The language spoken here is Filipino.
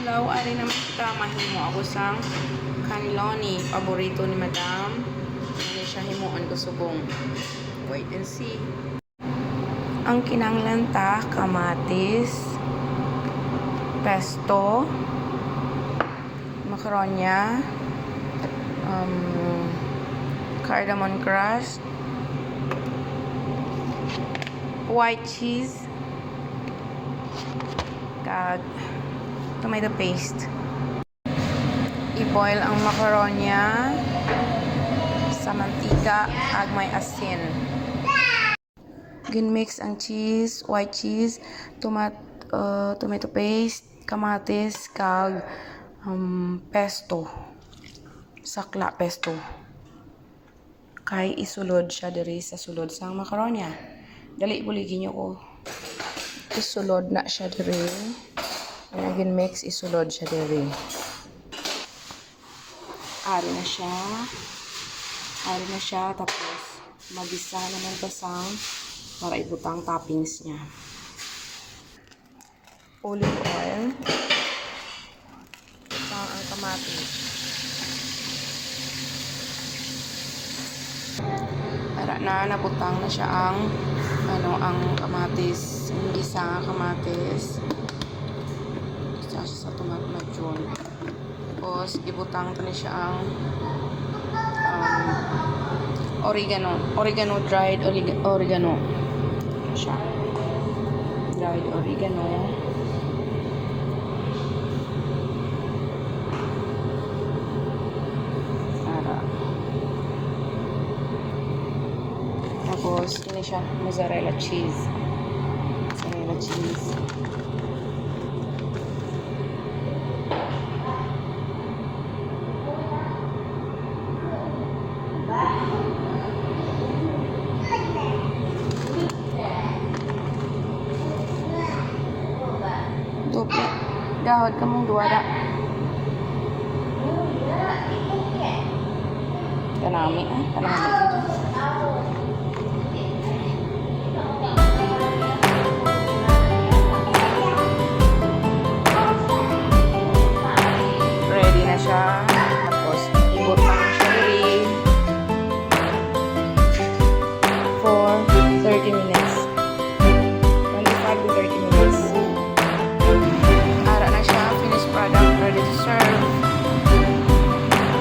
Hello, ari naman kita mahimo ako sang cannelloni, paborito ni Madam. Ano siya himuon ko subong. Wait and see. Ang kinanglan ta, kamatis, pesto, macaronya, cardamom crust, white cheese, kag tomato paste. I-boil ang macaronya sa mantika ag may asin. Gin-mix ang cheese, white cheese, tomato paste, kamatis, kag pesto. Sakla pesto. Kay isulod siya diri sa sulod sang macaronya. Dali buligin niyo ko. Isulod na siya diri. Gin-mix, isulod siya diri. Ari na siya, tapos magisa naman pa sang para ibutang toppings niya. Olive oil, isang ang kamatis. Para nabutang na siya ang kamatis, gisa ang kamatis. Isa siya sa tomato na dyan. Tapos ibutang to na siya ang dried oregano siya. Dried oregano. Tapos ini siya mozzarella cheese. Dope. Dahod ka mong duwara. Kanami dito. Ready na siya.